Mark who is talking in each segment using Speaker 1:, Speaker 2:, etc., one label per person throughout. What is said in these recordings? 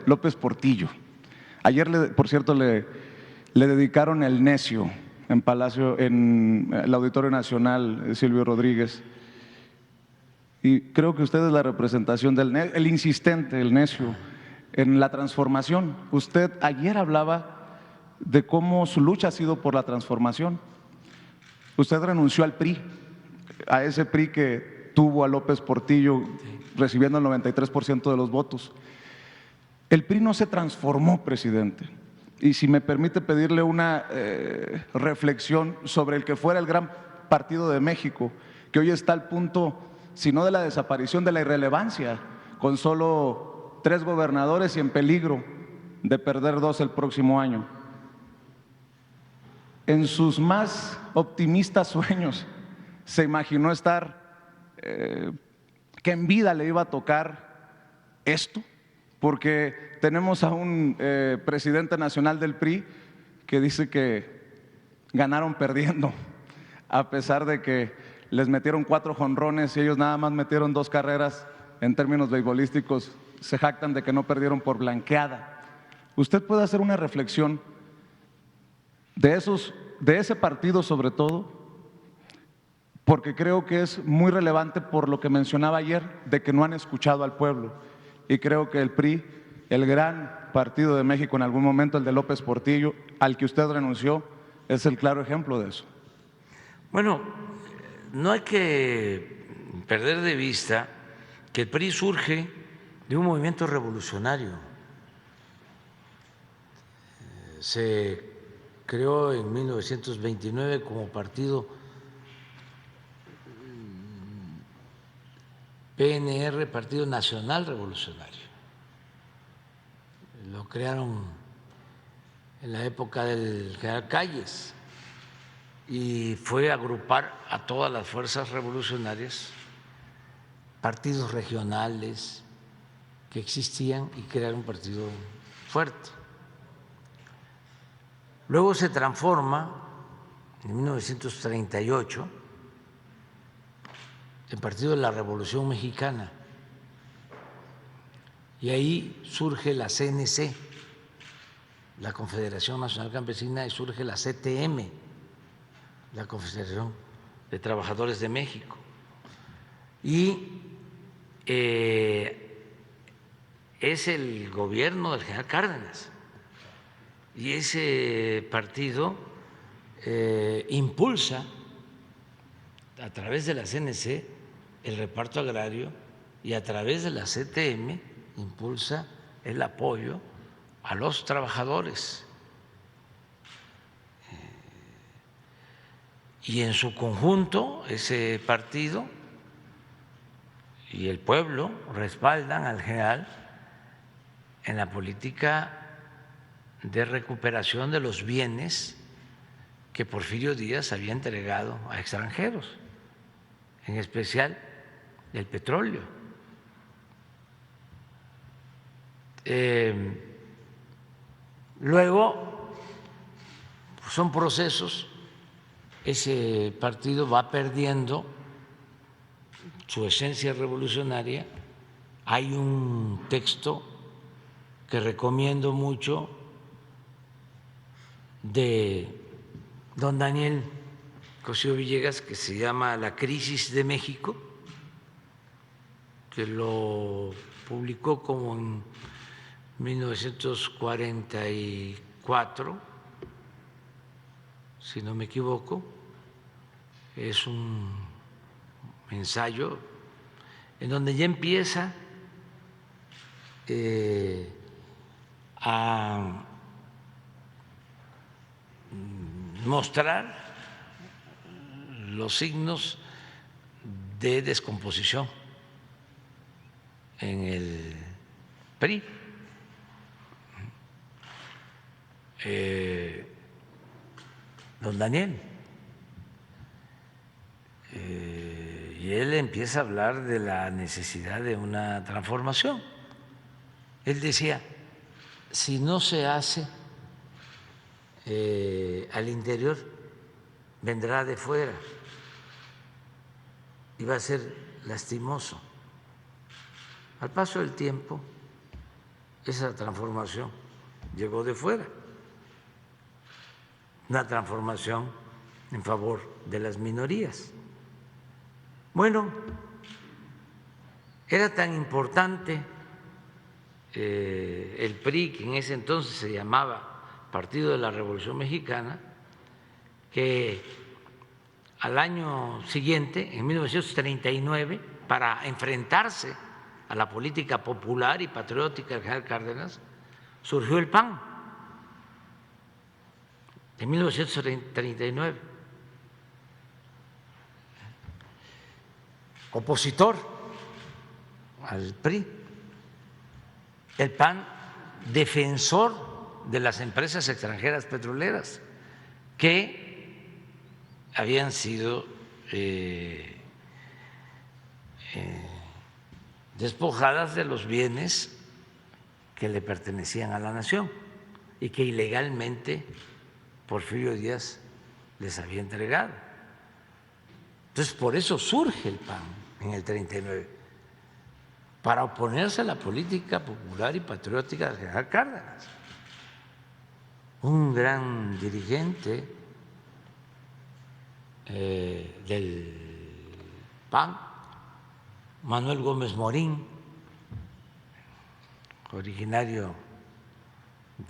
Speaker 1: López Portillo. Ayer, por cierto, le dedicaron el necio en Palacio, en el Auditorio Nacional, Silvio Rodríguez. Y creo que usted es la representación del el insistente, el necio, en la transformación. Usted ayer hablaba de cómo su lucha ha sido por la transformación. Usted renunció al PRI, a ese PRI que tuvo a López Portillo recibiendo el 93% de los votos. El PRI no se transformó, presidente. Y si me permite pedirle una reflexión sobre el que fuera el gran partido de México, que hoy está al punto, si no de la desaparición, de la irrelevancia, con solo 3 gobernadores y en peligro de perder 2 el próximo año. En sus más optimistas sueños se imaginó que en vida le iba a tocar esto, porque tenemos a un presidente nacional del PRI que dice que ganaron perdiendo, a pesar de que les metieron 4 jonrones y ellos nada más metieron 2 carreras en términos beisbolísticos, se jactan de que no perdieron por blanqueada. Usted puede hacer una reflexión de ese partido sobre todo, porque creo que es muy relevante por lo que mencionaba ayer, de que no han escuchado al pueblo. Y creo que el PRI, el gran partido de México en algún momento, el de López Portillo, al que usted renunció, es el claro ejemplo de eso.
Speaker 2: Bueno, no hay que perder de vista que el PRI surge de un movimiento revolucionario. Se creó en 1929 como partido PNR, Partido Nacional Revolucionario. Lo crearon en la época del general Calles y fue agrupar a todas las fuerzas revolucionarias, partidos regionales que existían y crear un partido fuerte. Luego se transforma en 1938 en Partido de la Revolución Mexicana y ahí surge la CNC, la Confederación Nacional Campesina, y surge la CTM, la Confederación de Trabajadores de México. Y es el gobierno del general Cárdenas. Y ese partido impulsa a través de la CNC el reparto agrario y a través de la CTM impulsa el apoyo a los trabajadores. Y en su conjunto ese partido y el pueblo respaldan al general en la política de recuperación de los bienes que Porfirio Díaz había entregado a extranjeros, en especial el petróleo. Luego son procesos, ese partido va perdiendo su esencia revolucionaria. Hay un texto que recomiendo mucho de don Daniel Cosío Villegas, que se llama La crisis de México, que lo publicó como en 1944, si no me equivoco. Es un ensayo en donde ya empieza a mostrar los signos de descomposición en el PRI. Don Daniel, y él empieza a hablar de la necesidad de una transformación. Él decía, si no se hace al interior, vendrá de fuera y va a ser lastimoso. Al paso del tiempo, esa transformación llegó de fuera, una transformación en favor de las minorías. Bueno, era tan importante el PRI, que en ese entonces se llamaba Partido de la Revolución Mexicana, que al año siguiente, en 1939, para enfrentarse a la política popular y patriótica del general Cárdenas, surgió el PAN en 1939, opositor al PRI. El PAN defensor de las empresas extranjeras petroleras que habían sido despojadas de los bienes que le pertenecían a la nación y que ilegalmente Porfirio Díaz les había entregado. Entonces, por eso surge el PAN en el 39, para oponerse a la política popular y patriótica del general Cárdenas, un gran dirigente del PAN, Manuel Gómez Morín, originario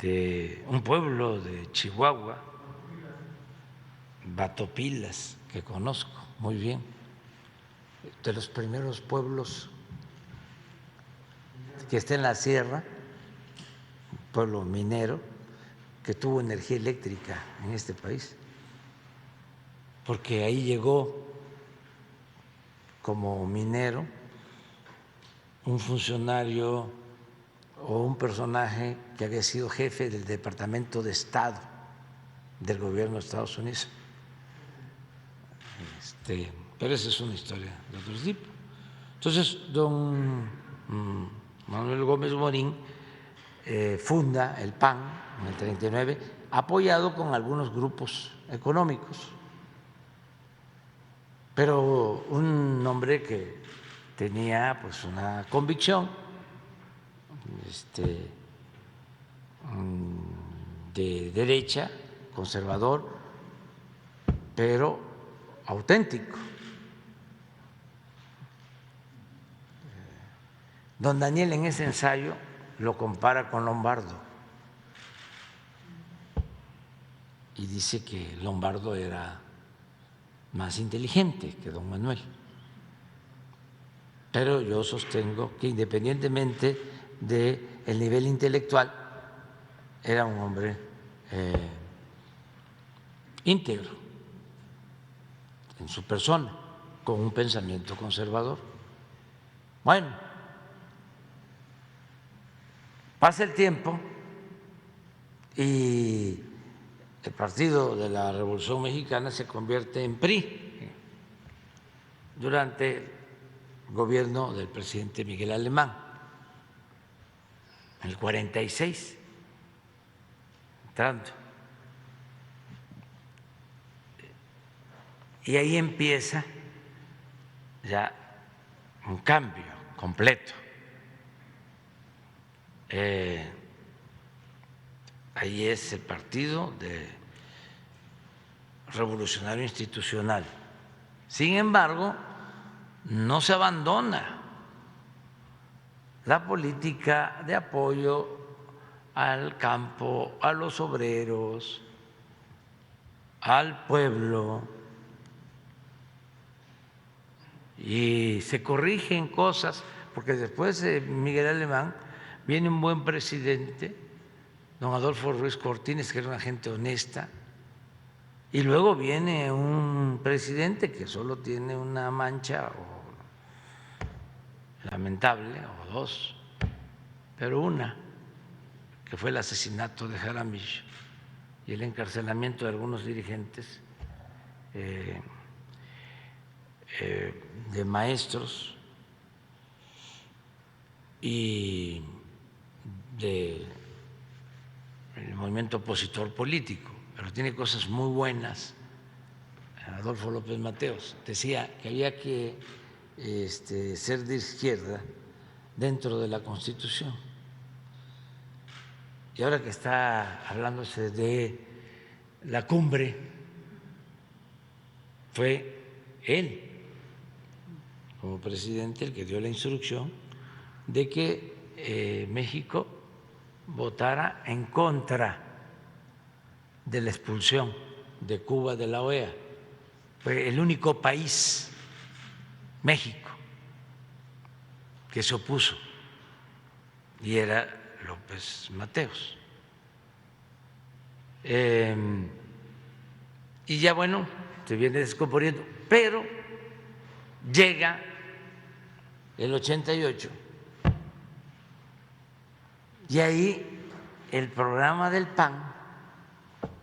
Speaker 2: de un pueblo de Chihuahua, Batopilas, que conozco muy bien, de los primeros pueblos que está en la sierra, pueblo minero, que tuvo energía eléctrica en este país, porque ahí llegó como minero un funcionario o un personaje que había sido jefe del Departamento de Estado del gobierno de Estados Unidos. Pero esa es una historia de otro tipo. Entonces, don Manuel Gómez Morín funda el PAN en el 39, apoyado con algunos grupos económicos, pero un hombre que tenía pues una convicción de derecha, conservador, pero auténtico. Don Daniel en ese ensayo lo compara con Lombardo y dice que Lombardo era más inteligente que don Manuel. Pero yo sostengo que independientemente del nivel intelectual, era un hombre íntegro en su persona, con un pensamiento conservador. Bueno, pasa el tiempo y el Partido de la Revolución Mexicana se convierte en PRI durante el gobierno del presidente Miguel Alemán, en el 46, entrando. Y ahí empieza ya un cambio completo. Ahí es el Partido Revolucionario Institucional. Sin embargo, no se abandona la política de apoyo al campo, a los obreros, al pueblo, y se corrigen cosas, porque después de Miguel Alemán viene un buen presidente, don Adolfo Ruiz Cortines, que era una gente honesta, y luego viene un presidente que solo tiene una mancha lamentable, o dos, pero una, que fue el asesinato de Jaramillo y el encarcelamiento de algunos dirigentes de maestros y del movimiento opositor político, pero tiene cosas muy buenas. Adolfo López Mateos decía que había que ser de izquierda dentro de la Constitución, Y ahora que está hablándose de la cumbre, fue él, como presidente, el que dio la instrucción de que México votara en contra de la expulsión de Cuba de la OEA. Fue el único país, México, que se opuso, y era López Mateos. Y ya bueno, se viene descomponiendo, pero llega el 88 y ahí el programa del PAN,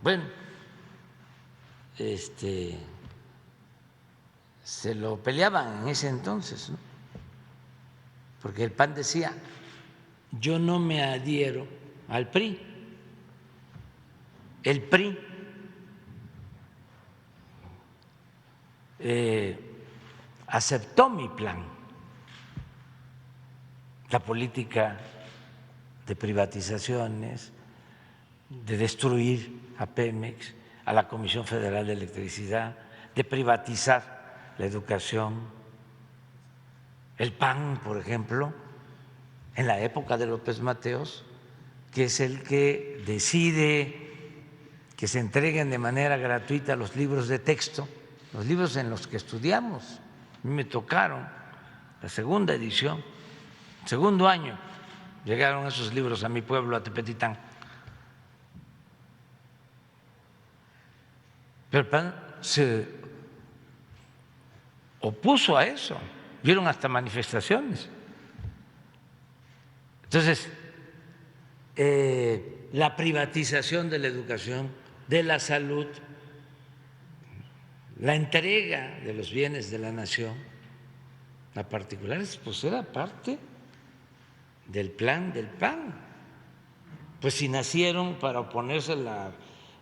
Speaker 2: bueno, se lo peleaban en ese entonces, ¿no? Porque el PAN decía: yo no me adhiero al PRI. El PRI aceptó mi plan, la política de privatizaciones, de destruir a Pemex, a la Comisión Federal de Electricidad, de privatizar la educación. El PAN, por ejemplo, en la época de López Mateos, que es el que decide que se entreguen de manera gratuita los libros de texto, los libros en los que estudiamos. A mí me tocaron la segunda edición, segundo año, llegaron esos libros a mi pueblo, a Tepetitán. Pero el PAN se opuso a eso, vieron hasta manifestaciones. Entonces, la privatización de la educación, de la salud, la entrega de los bienes de la nación a particulares, pues era parte del plan del PAN. Pues si nacieron para oponerse a la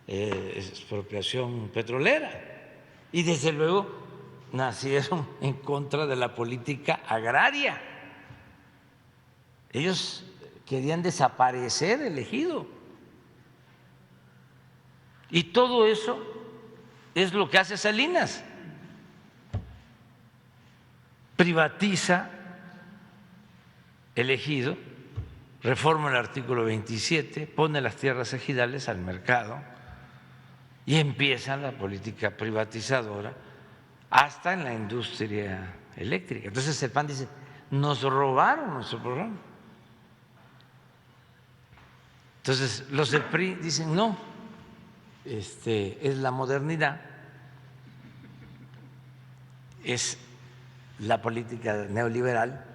Speaker 2: expropiación petrolera, y desde luego nacieron en contra de la política agraria. Ellos querían desaparecer el ejido. Y todo eso es lo que hace Salinas. Privatiza el ejido, reforma el artículo 27, pone las tierras ejidales al mercado y empieza la política privatizadora hasta en la industria eléctrica. Entonces el PAN dice: nos robaron nuestro programa. Entonces los del PRI dicen: no, es la modernidad, es la política neoliberal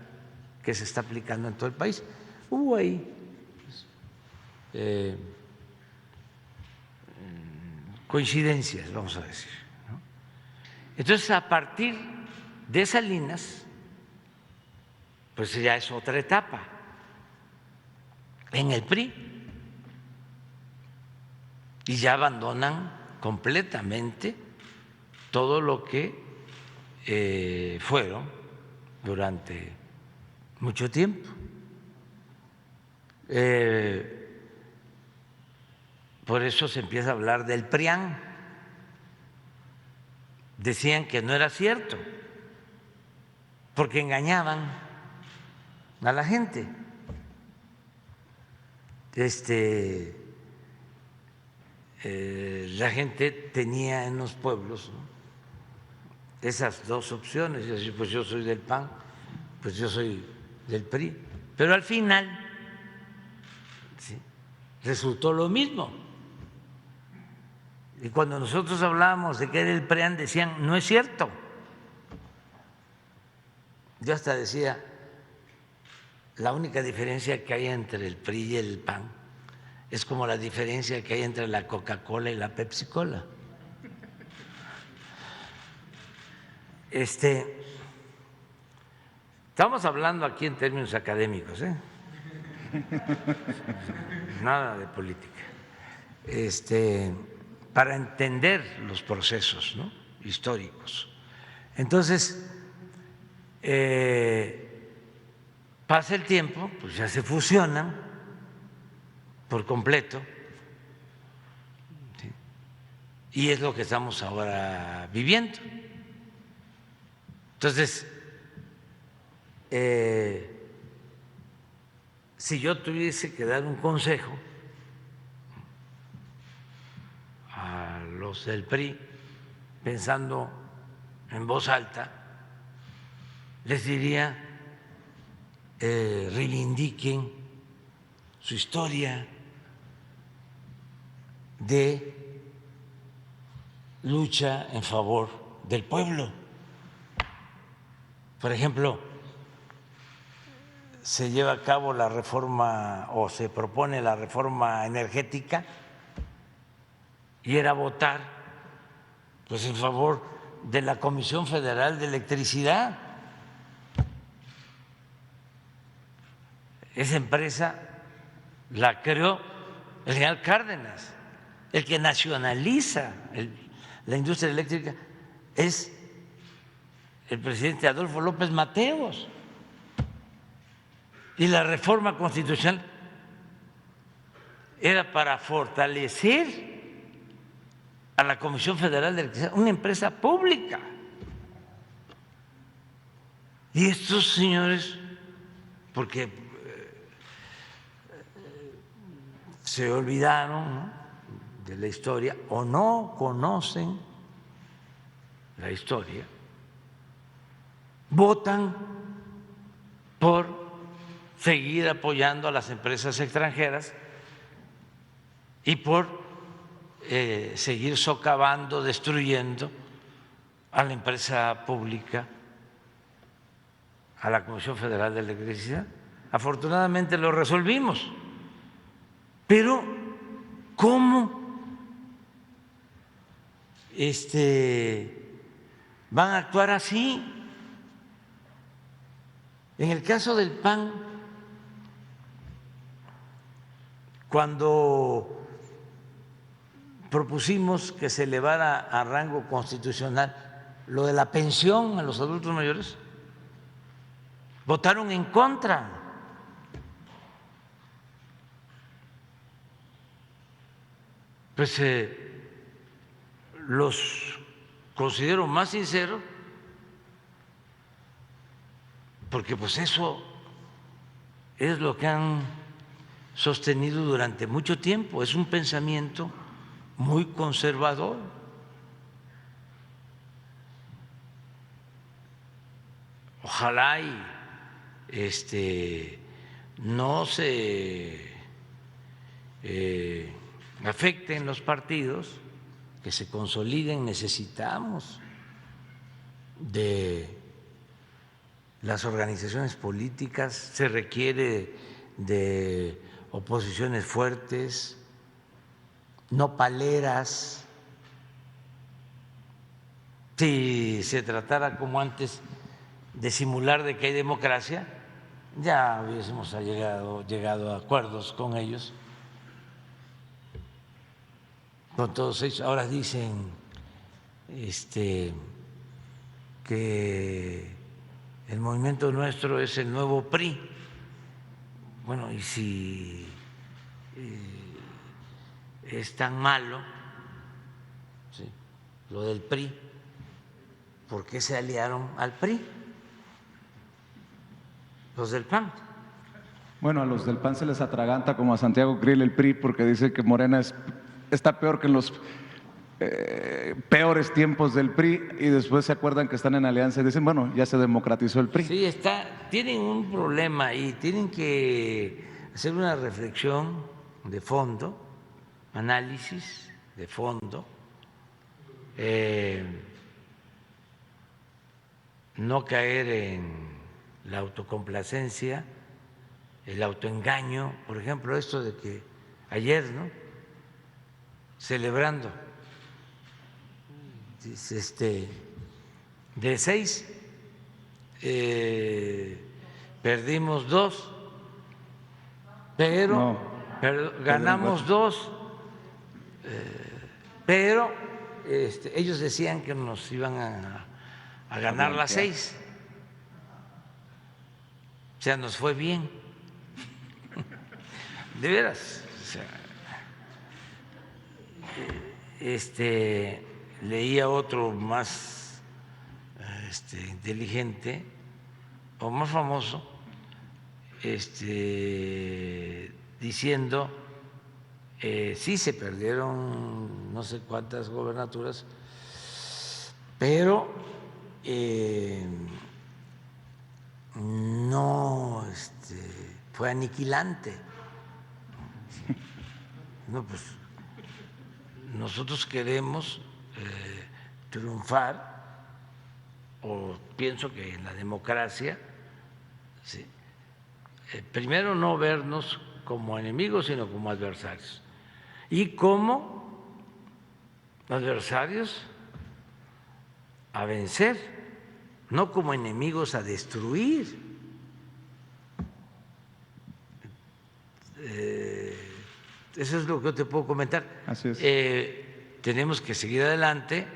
Speaker 2: que se está aplicando en todo el país. Hubo ahí coincidencias, vamos a decir, ¿no? Entonces, a partir de Salinas, pues ya es otra etapa en el PRI, y ya abandonan completamente todo lo que fueron durante mucho tiempo. Por eso se empieza a hablar del PRIAN. Decían que no era cierto, porque engañaban a la gente. La gente tenía en los pueblos, ¿no?, esas dos opciones: y decir, pues yo soy del PAN, pues yo soy del PRI. Pero al final, ¿sí?, resultó lo mismo. Y cuando nosotros hablábamos de que era el PRIAN, decían: no es cierto. Yo hasta decía: la única diferencia que hay entre el PRI y el PAN es como la diferencia que hay entre la Coca-Cola y la Pepsi-Cola. Estamos hablando aquí en términos académicos, nada de política, para entender los procesos, ¿no?, históricos. Entonces, pasa el tiempo, pues ya se fusionan por completo. ¿Sí? Y es lo que estamos ahora viviendo. Entonces, si yo tuviese que dar un consejo a los del PRI, pensando en voz alta, les diría, reivindiquen su historia de lucha en favor del pueblo. Por ejemplo, se lleva a cabo la reforma o se propone la reforma energética y era votar pues en favor de la Comisión Federal de Electricidad. Esa empresa la creó el general Cárdenas. El que nacionaliza la industria eléctrica es el presidente Adolfo López Mateos. Y la reforma constitucional era para fortalecer a la Comisión Federal de Electricidad, una empresa pública. Y estos señores, porque se olvidaron, ¿no?, de la historia o no conocen la historia, votan por seguir apoyando a las empresas extranjeras y por seguir socavando, destruyendo a la empresa pública, a la Comisión Federal de Electricidad. Afortunadamente lo resolvimos, pero ¿cómo van a actuar así? En el caso del PAN, cuando propusimos que se elevara a rango constitucional lo de la pensión a los adultos mayores, votaron en contra. Pues los considero más sinceros, porque pues eso es lo que han sostenido durante mucho tiempo, es un pensamiento muy conservador. Ojalá y no se afecten los partidos, que se consoliden. Necesitamos de las organizaciones políticas, se requiere de oposiciones fuertes, no paleras. Si se tratara como antes de simular de que hay democracia, ya hubiésemos llegado a acuerdos con ellos, con todos ellos. Ahora dicen que el movimiento nuestro es el nuevo PRI. Bueno, y si es tan malo, ¿sí?, lo del PRI, ¿por qué se aliaron al PRI los del PAN?
Speaker 1: Bueno, a los del PAN se les atraganta como a Santiago Krill el PRI, porque dice que Morena está peor que en los peores tiempos del PRI, y después se acuerdan que están en alianza y dicen, bueno, ya se democratizó el PRI.
Speaker 2: Sí, tienen un problema y tienen que hacer una reflexión de fondo, análisis de fondo, no caer en la autocomplacencia, el autoengaño. Por ejemplo, esto de que ayer, ¿no?, celebrando, de 6 perdimos 2, pero ganamos 2, pero ellos decían que nos iban a ganar las 6. O sea, nos fue bien. De veras, sea, leía otro más inteligente o más famoso, diciendo sí se perdieron no sé cuántas gobernaturas, pero no fue aniquilante. No, pues nosotros queremos triunfar, o pienso que en la democracia, ¿sí? Primero no vernos como enemigos, sino como adversarios. Y como adversarios a vencer, no como enemigos a destruir. Eso es lo que yo te puedo comentar.
Speaker 1: Así es.
Speaker 2: Tenemos que seguir adelante.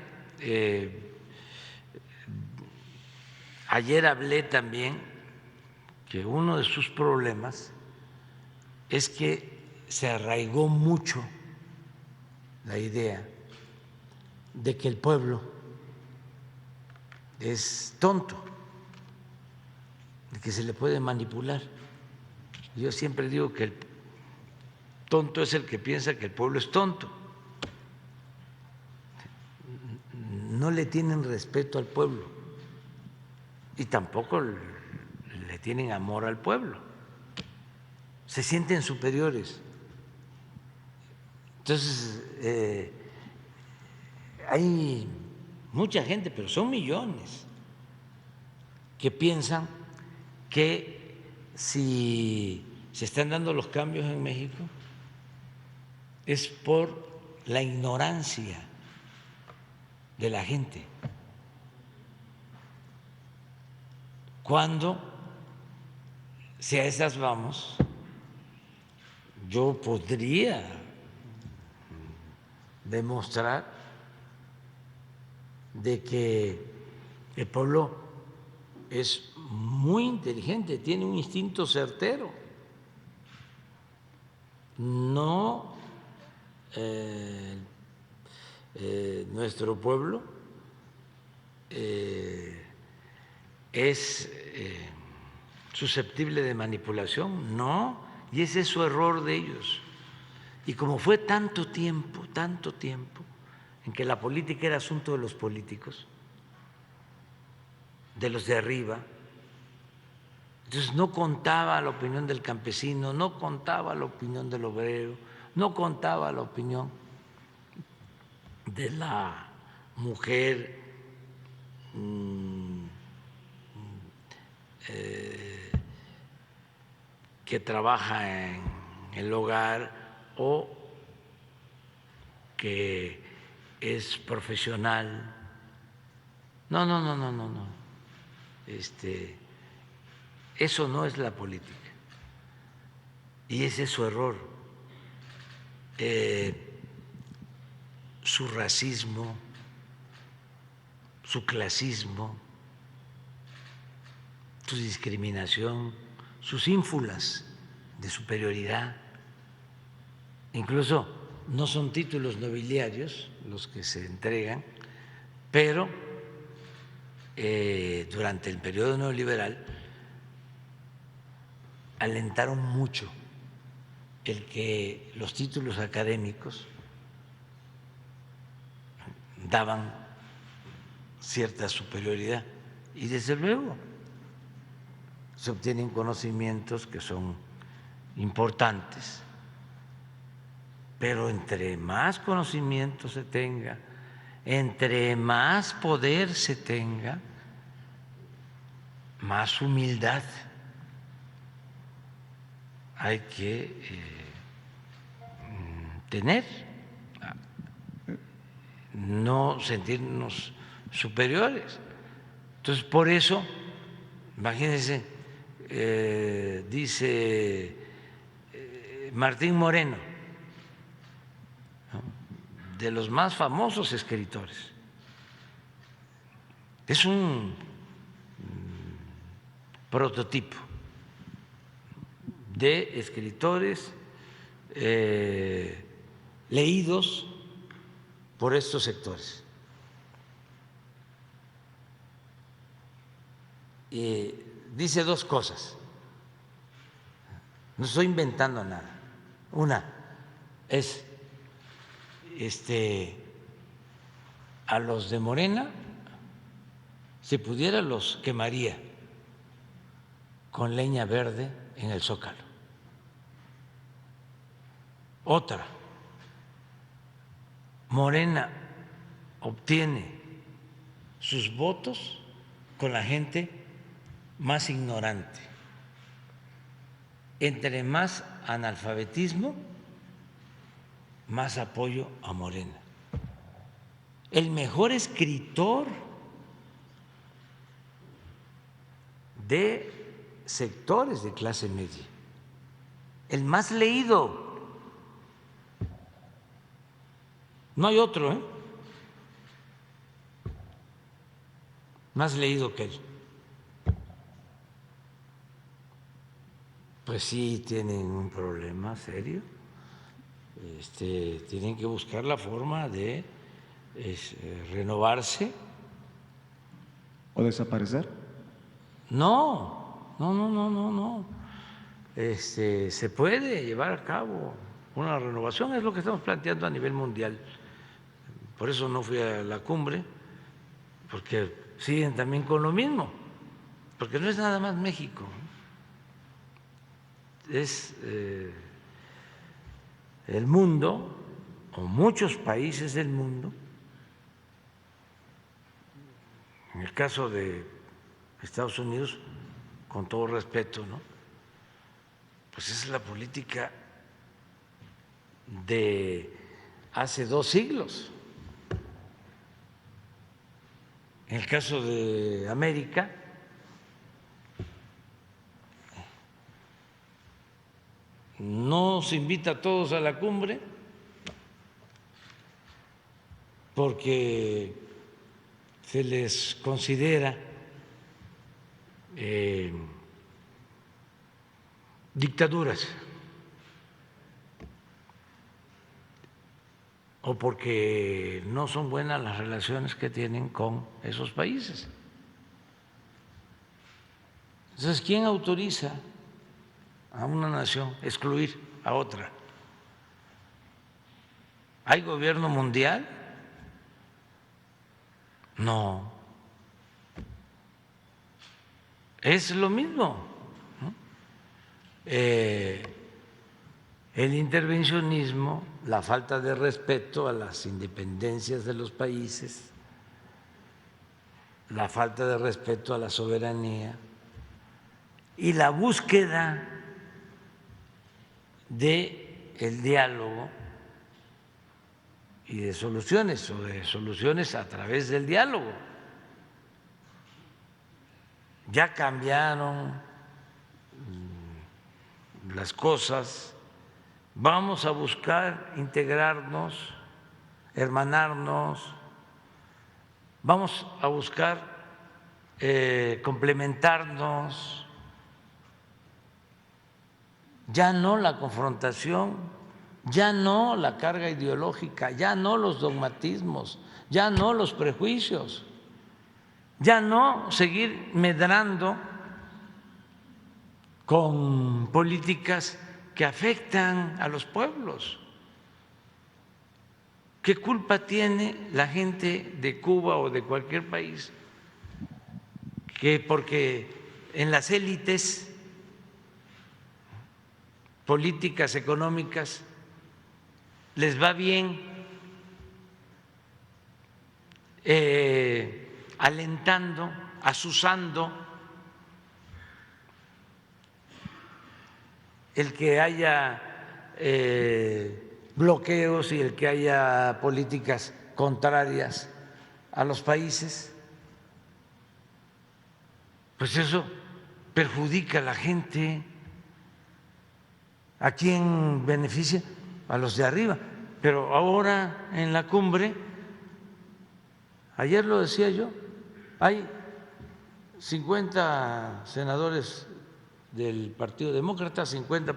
Speaker 2: Ayer hablé también que uno de sus problemas es que se arraigó mucho la idea de que el pueblo es tonto, de que se le puede manipular. Yo siempre digo que el tonto es el que piensa que el pueblo es tonto. No le tienen respeto al pueblo y tampoco le tienen amor al pueblo. Se sienten superiores. Entonces, hay mucha gente, pero son millones, que piensan que si se están dando los cambios en México es por la ignorancia de la gente. Cuando, si a esas vamos, yo podría demostrar de que el pueblo es muy inteligente, tiene un instinto certero. No nuestro pueblo es susceptible de manipulación, no, y ese es su error de ellos. Y como fue tanto tiempo en que la política era asunto de los políticos, de los de arriba, entonces no contaba la opinión del campesino, no contaba la opinión del obrero, no contaba la opinión de la mujer que trabaja en el hogar o que es profesional. No. Eso no es la política. Y ese es su error. Su racismo, su clasismo, su discriminación, sus ínfulas de superioridad. Incluso no son títulos nobiliarios los que se entregan, pero durante el periodo neoliberal alentaron mucho el que los títulos académicos daban cierta superioridad y desde luego se obtienen conocimientos que son importantes, pero entre más conocimiento se tenga, entre más poder se tenga, más humildad hay que tener, no sentirnos superiores. Entonces, por eso, imagínense, dice Martín Moreno, ¿no?, de los más famosos escritores, es un prototipo de escritores leídos por estos sectores. Dice dos cosas, no estoy inventando nada. Una es a los de Morena, si pudiera los quemaría con leña verde en el Zócalo. Otra, Morena obtiene sus votos con la gente más ignorante. Entre más analfabetismo, más apoyo a Morena. El mejor escritor de sectores de clase media, el más leído. No hay otro, más leído que él. Pues sí, tienen un problema serio. Tienen que buscar la forma de renovarse.
Speaker 1: ¿O desaparecer?
Speaker 2: No, no, no, no, no, no. Se puede llevar a cabo una renovación, es lo que estamos planteando a nivel mundial. Por eso no fui a la cumbre, porque siguen también con lo mismo, porque no es nada más México, es el mundo o muchos países del mundo. En el caso de Estados Unidos, con todo respeto, ¿no? Pues esa es la política de hace 2 siglos. En el caso de América, no se invita a todos a la cumbre porque se les considera dictaduras o porque no son buenas las relaciones que tienen con esos países. Entonces, ¿quién autoriza a una nación excluir a otra? ¿Hay gobierno mundial? No. Es lo mismo, ¿no? El intervencionismo, la falta de respeto a las independencias de los países, la falta de respeto a la soberanía y la búsqueda del diálogo y de soluciones o de soluciones a través del diálogo. Ya cambiaron las cosas, vamos a buscar integrarnos, hermanarnos, vamos a buscar complementarnos, ya no la confrontación, ya no la carga ideológica, ya no los dogmatismos, ya no los prejuicios, ya no seguir medrando con políticas que afectan a los pueblos. ¿Qué culpa tiene la gente de Cuba o de cualquier país que porque en las élites políticas, económicas, les va bien, alentando, azuzando el que haya bloqueos y el que haya políticas contrarias a los países? Pues eso perjudica a la gente. ¿A quién beneficia? A los de arriba. Pero ahora en la cumbre, ayer lo decía yo, hay 50 senadores del Partido Demócrata, 50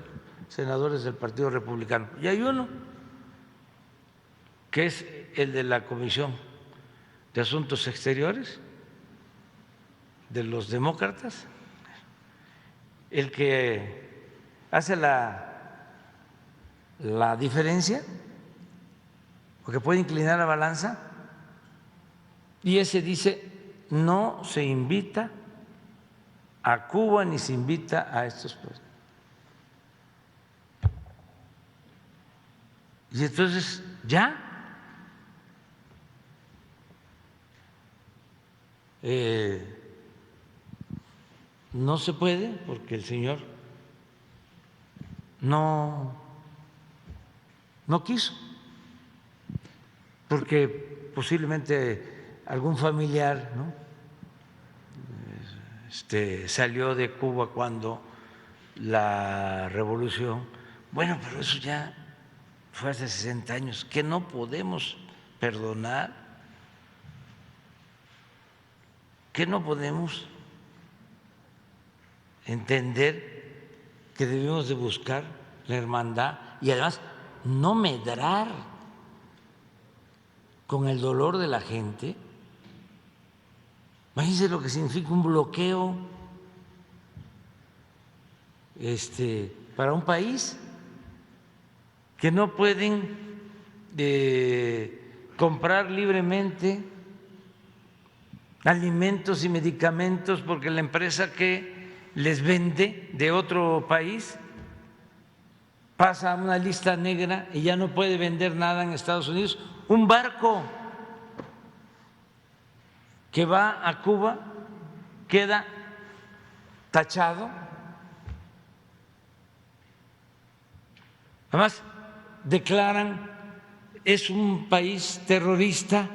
Speaker 2: senadores del Partido Republicano. Y hay uno que es el de la Comisión de Asuntos Exteriores de los demócratas, el que hace la diferencia, porque puede inclinar la balanza, y ese dice: no se invita a Cuba ni se invita a estos pueblos. Y entonces ya no se puede, porque el señor no quiso, porque posiblemente algún familiar, ¿no?, salió de Cuba cuando la revolución. Bueno, pero eso ya fue hace 60 años, que no podemos perdonar, que no podemos entender que debemos de buscar la hermandad y además no medrar con el dolor de la gente. Imagínense lo que significa un bloqueo para un país, que no pueden comprar libremente alimentos y medicamentos porque la empresa que les vende de otro país pasa a una lista negra y ya no puede vender nada en Estados Unidos. Un barco que va a Cuba queda tachado. Además, declaran: es un país terrorista,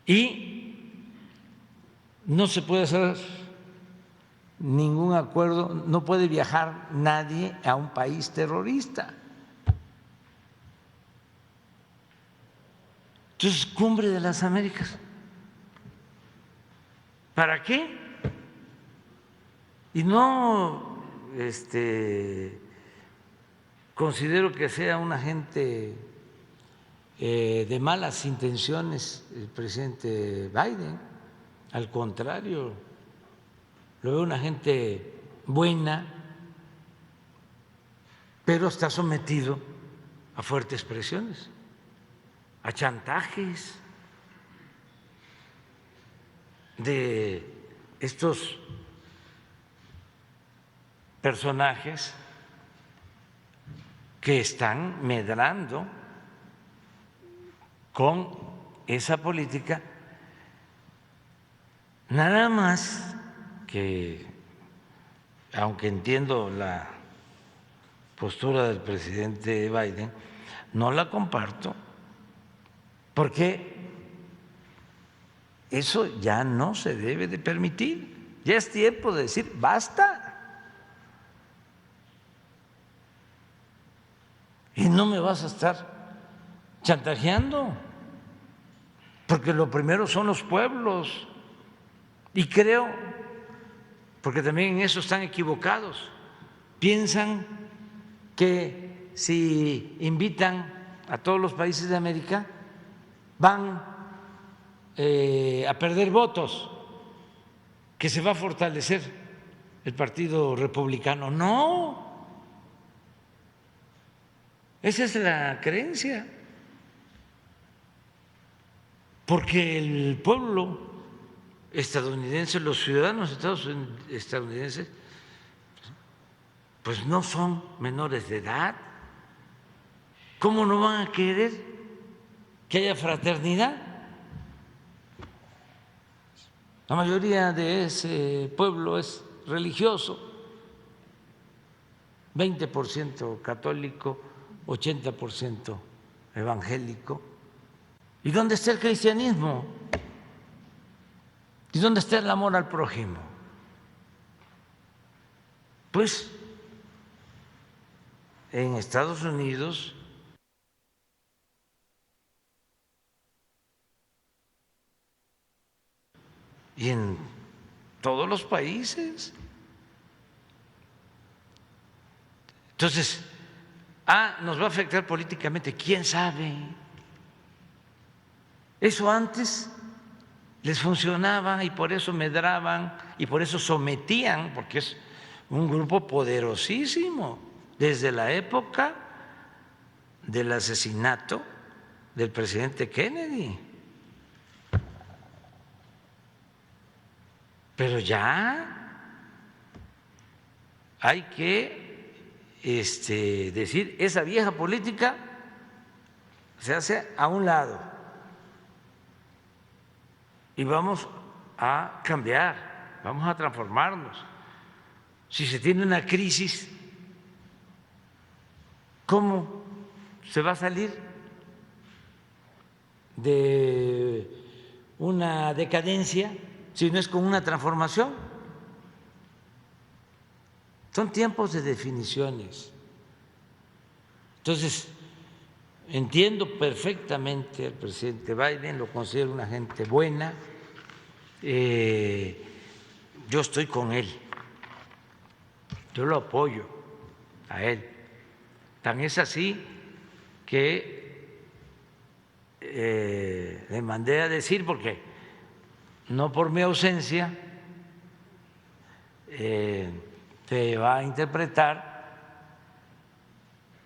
Speaker 2: y no se puede hacer ningún acuerdo, no puede viajar nadie a un país terrorista. Entonces, Cumbre de las Américas, ¿para qué? Y no considero que sea un agente de malas intenciones el presidente Biden, al contrario, lo veo una gente buena, pero está sometido a fuertes presiones, a chantajes de estos personajes que están medrando con esa política. Nada más que, aunque entiendo la postura del presidente Biden, no la comparto, porque eso ya no se debe de permitir. Ya es tiempo de decir: basta. Y no me vas a estar chantajeando, porque lo primero son los pueblos. Y creo, porque también en eso están equivocados, piensan que si invitan a todos los países de América van a perder votos, que se va a fortalecer el Partido Republicano. No, esa es la creencia, porque el pueblo estadounidense, los ciudadanos estadounidenses, pues no son menores de edad. ¿Cómo no van a querer que haya fraternidad? La mayoría de ese pueblo es religioso, 20% católico, 80% evangélico. ¿Y dónde está el cristianismo? ¿Y dónde está el amor al prójimo? Pues en Estados Unidos y en todos los países. Entonces, nos va a afectar políticamente, ¿quién sabe? Eso antes les funcionaba y por eso medraban y por eso sometían, porque es un grupo poderosísimo desde la época del asesinato del presidente Kennedy. Pero ya hay que decir, esa vieja política se hace a un lado y vamos a cambiar, vamos a transformarnos. Si se tiene una crisis, ¿cómo se va a salir de una decadencia si no es con una transformación? Son tiempos de definiciones. Entonces, entiendo perfectamente al presidente Biden, lo considero una gente buena, yo estoy con él, yo lo apoyo a él. Tan es así que le mandé a decir, porque no por mi ausencia se va a interpretar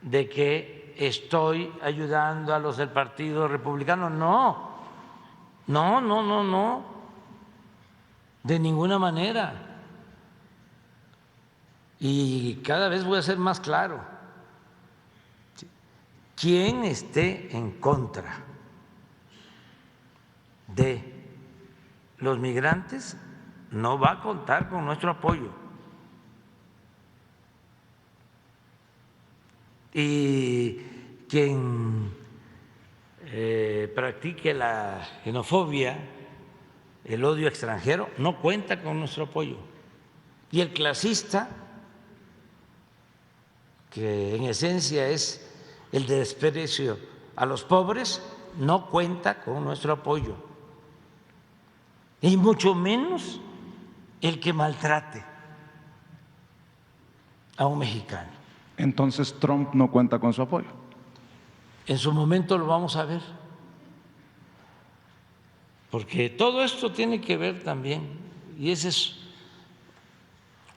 Speaker 2: de que estoy ayudando a los del Partido Republicano. No, de ninguna manera. Y cada vez voy a ser más claro. Quien esté en contra de los migrantes no va a contar con nuestro apoyo. Y quien practique la xenofobia, el odio extranjero, no cuenta con nuestro apoyo. Y el clasista, que en esencia es el desprecio a los pobres, no cuenta con nuestro apoyo. Y mucho menos el que maltrate a un mexicano.
Speaker 1: Entonces Trump no cuenta con su apoyo.
Speaker 2: En su momento lo vamos a ver, porque todo esto tiene que ver también, y ese es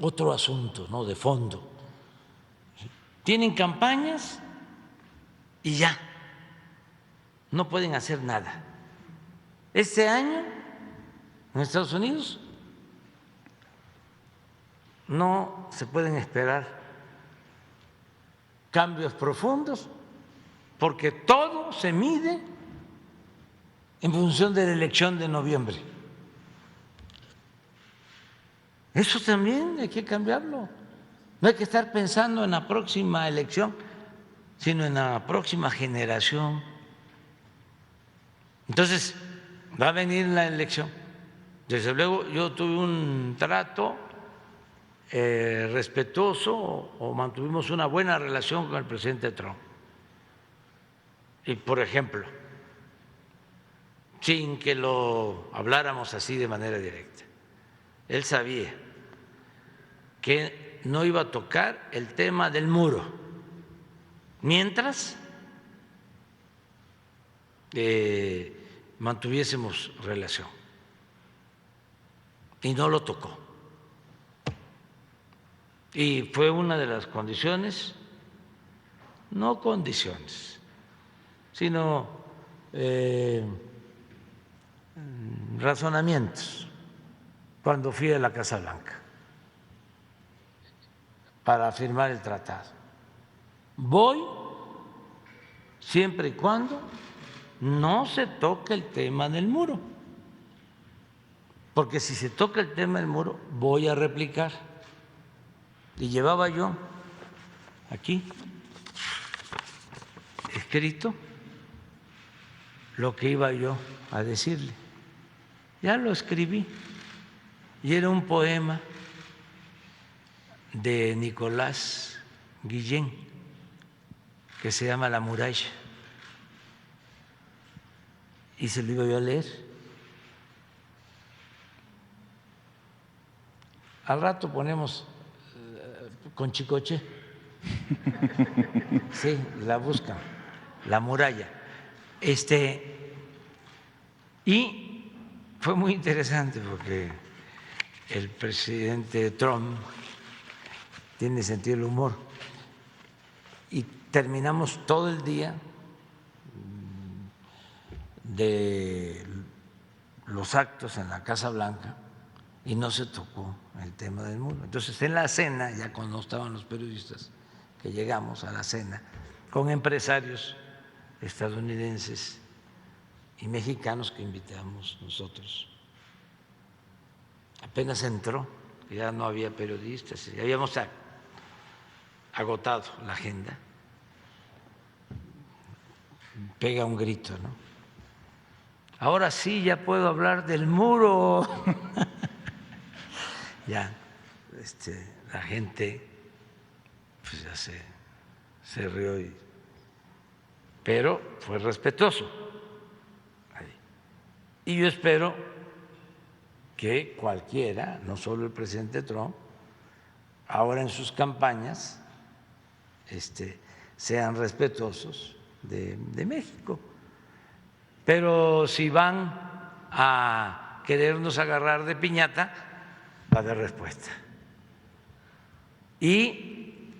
Speaker 2: otro asunto, ¿no?, de fondo. Tienen campañas y ya, no pueden hacer nada. Este año en Estados Unidos no se pueden esperar cambios profundos, porque todo se mide en función de la elección de noviembre. Eso también hay que cambiarlo. No hay que estar pensando en la próxima elección, sino en la próxima generación. Entonces, va a venir la elección. Desde luego, yo tuve un trato respetuoso, o mantuvimos una buena relación con el presidente Trump. Y, por ejemplo, sin que lo habláramos así de manera directa, él sabía que no iba a tocar el tema del muro mientras mantuviésemos relación, y no lo tocó. Y fue una de las condiciones, no condiciones, sino razonamientos cuando fui a la Casa Blanca para firmar el tratado. Voy siempre y cuando no se toque el tema del muro, porque si se toca el tema del muro voy a replicar. Y llevaba yo aquí escrito lo que iba yo a decirle. Ya lo escribí, y era un poema de Nicolás Guillén que se llama La muralla, y se lo iba yo a leer. Al rato ponemos con Chicoche Sí, la buscan, la muralla. Y fue muy interesante porque el presidente Trump tiene sentido del humor y terminamos todo el día de los actos en la Casa Blanca y no se tocó el tema del muro. Entonces, en la cena, ya cuando estaban los periodistas, que llegamos a la cena, con empresarios estadounidenses y mexicanos que invitamos nosotros, apenas entró, ya no había periodistas, ya habíamos agotado la agenda, pega un grito, ¿no? Ahora sí ya puedo hablar del muro. Ya, la gente pues ya se rió, pero fue respetuoso. Y yo espero que cualquiera, no solo el presidente Trump, ahora en sus campañas sean respetuosos de México. Pero si van a querernos agarrar de piñata, va a haber respuesta. Y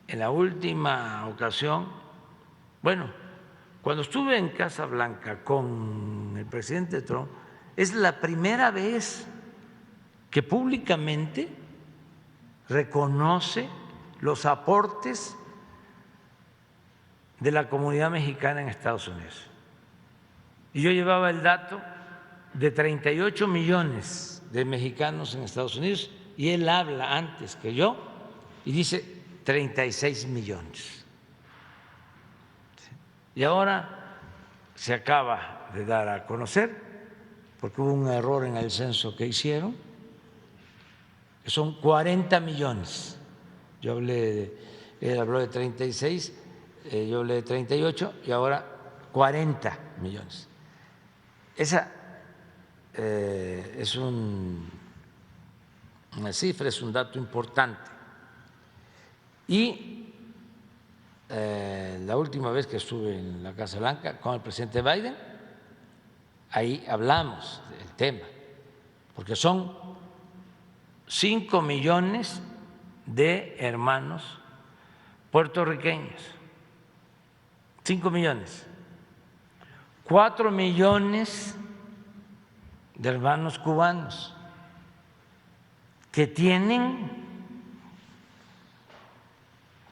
Speaker 2: en la última ocasión, bueno, cuando estuve en Casa Blanca con el presidente Trump, es la primera vez que públicamente reconoce los aportes de la comunidad mexicana en Estados Unidos. Y yo llevaba el dato de 38 millones de mexicanos en Estados Unidos y él habla antes que yo y dice 36 millones. Y ahora se acaba de dar a conocer, porque hubo un error en el censo que hicieron, que son 40 millones. Yo hablé, él habló de 36, yo hablé de 38 y ahora 40 millones. Esa es una cifra, es un dato importante. Y la última vez que estuve en la Casa Blanca con el presidente Biden, ahí hablamos del tema, porque son 5 millones de hermanos puertorriqueños, 5 millones. 4 millones de hermanos cubanos que tienen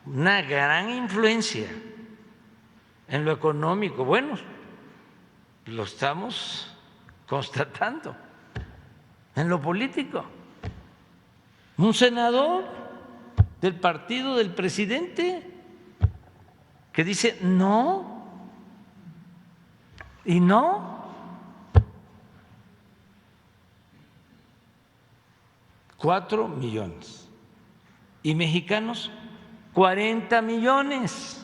Speaker 2: una gran influencia en lo económico. Bueno, lo estamos constatando en lo político. Un senador del partido del presidente que dice no. Y no, 4 millones. Y mexicanos, 40 millones.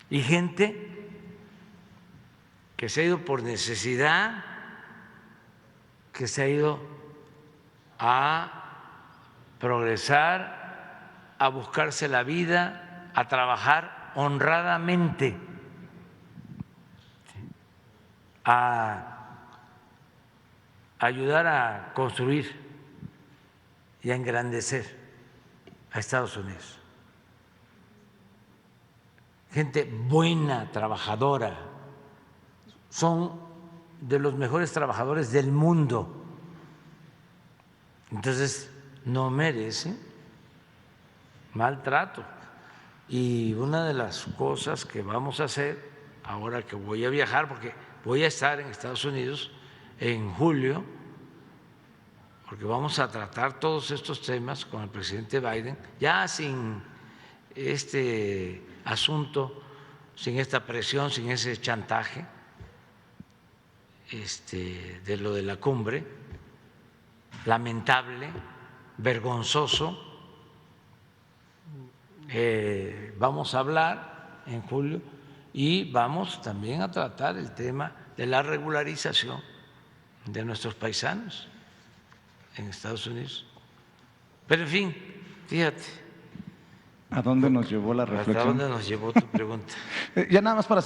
Speaker 2: Y gente que se ha ido por necesidad, que se ha ido a progresar, a buscarse la vida, a trabajar honradamente, a ayudar a construir y a engrandecer a Estados Unidos. Gente buena, trabajadora, son de los mejores trabajadores del mundo. Entonces, no merecen maltrato. Y una de las cosas que vamos a hacer ahora que voy a viajar, porque voy a estar en Estados Unidos en julio, porque vamos a tratar todos estos temas con el presidente Biden, ya sin este asunto, sin esta presión, sin ese chantaje de lo de la cumbre, lamentable, vergonzoso. Vamos a hablar en julio y vamos también a tratar el tema de la regularización de nuestros paisanos en Estados Unidos. Pero en fin, fíjate.
Speaker 1: ¿A dónde nos llevó la
Speaker 2: ¿Hasta
Speaker 1: reflexión?
Speaker 2: dónde nos llevó tu pregunta?
Speaker 1: Ya nada más para